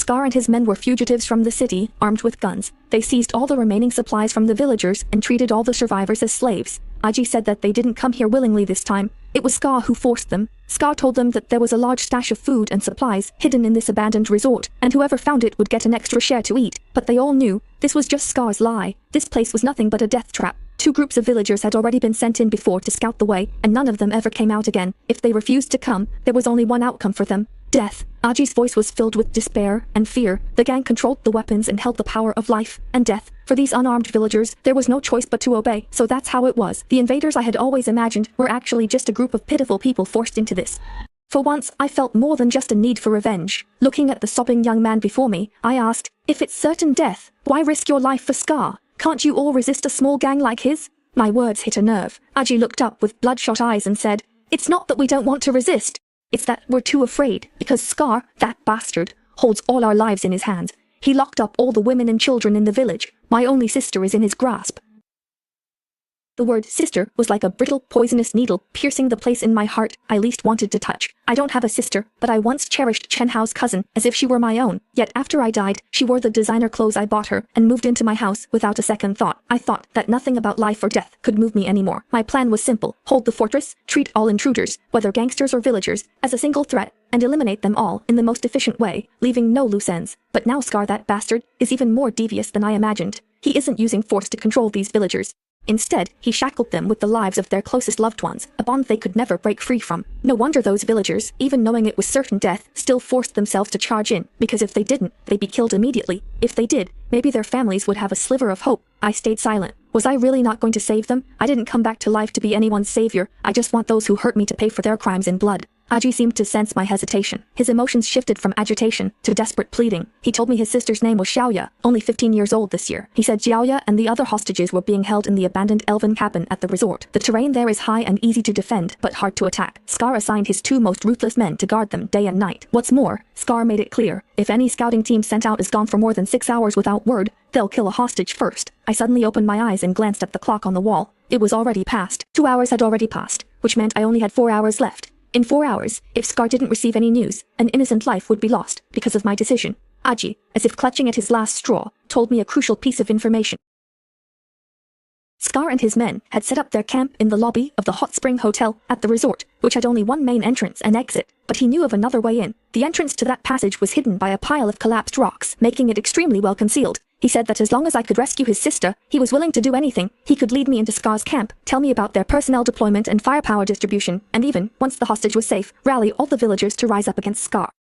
Scar and his men were fugitives from the city, armed with guns. They seized all the remaining supplies from the villagers and treated all the survivors as slaves. Aji said that they didn't come here willingly this time. It was Scar who forced them. Scar told them that there was a large stash of food and supplies hidden in this abandoned resort, and whoever found it would get an extra share to eat. But they all knew this was just Scar's lie. This place was nothing but a death trap. 2 groups of villagers had already been sent in before to scout the way, and none of them ever came out again. If they refused to come, there was only one outcome for them: death. Aji's voice was filled with despair and fear. The gang controlled the weapons and held the power of life and death. For these unarmed villagers, there was no choice but to obey, so that's how it was. The invaders I had always imagined were actually just a group of pitiful people forced into this. For once, I felt more than just a need for revenge. Looking at the sobbing young man before me, I asked, if it's certain death, why risk your life for Scar? Can't you all resist a small gang like his? My words hit a nerve. Aji looked up with bloodshot eyes and said, it's not that we don't want to resist. It's that we're too afraid, because Scar, that bastard, holds all our lives in his hands. He locked up all the women and children in the village. My only sister is in his grasp. The word sister was like a brittle, poisonous needle piercing the place in my heart I least wanted to touch. I don't have a sister, but I once cherished Chen Hao's cousin as if she were my own. Yet after I died, she wore the designer clothes I bought her and moved into my house without a second thought. I thought that nothing about life or death could move me anymore. My plan was simple: hold the fortress, treat all intruders, whether gangsters or villagers, as a single threat, and eliminate them all in the most efficient way, leaving no loose ends. But now Scar, that bastard, is even more devious than I imagined. He isn't using force to control these villagers. Instead, he shackled them with the lives of their closest loved ones, a bond they could never break free from. No wonder those villagers, even knowing it was certain death, still forced themselves to charge in, because if they didn't, they'd be killed immediately. If they did, maybe their families would have a sliver of hope. I stayed silent. Was I really not going to save them? I didn't come back to life to be anyone's savior. I just want those who hurt me to pay for their crimes in blood. Aji seemed to sense my hesitation. His emotions shifted from agitation to desperate pleading. He told me his sister's name was Xiaoya, only 15 years old this year. He said Xiaoya and the other hostages were being held in the abandoned elven cabin at the resort. The terrain there is high and easy to defend, but hard to attack. Scar assigned his 2 most ruthless men to guard them day and night. What's more, Scar made it clear, if any scouting team sent out is gone for more than 6 hours without word, they'll kill a hostage first. I suddenly opened my eyes and glanced at the clock on the wall. It was already past. 2 hours had already passed, which meant I only had 4 hours left. In 4 hours, if Scar didn't receive any news, an innocent life would be lost because of my decision. Aji, as if clutching at his last straw, told me a crucial piece of information. Scar and his men had set up their camp in the lobby of the Hot Spring Hotel at the resort, which had only one main entrance and exit, but he knew of another way in. The entrance to that passage was hidden by a pile of collapsed rocks, making it extremely well concealed. He said that as long as I could rescue his sister, he was willing to do anything. He could lead me into Scar's camp, tell me about their personnel deployment and firepower distribution, and even, once the hostage was safe, rally all the villagers to rise up against Scar.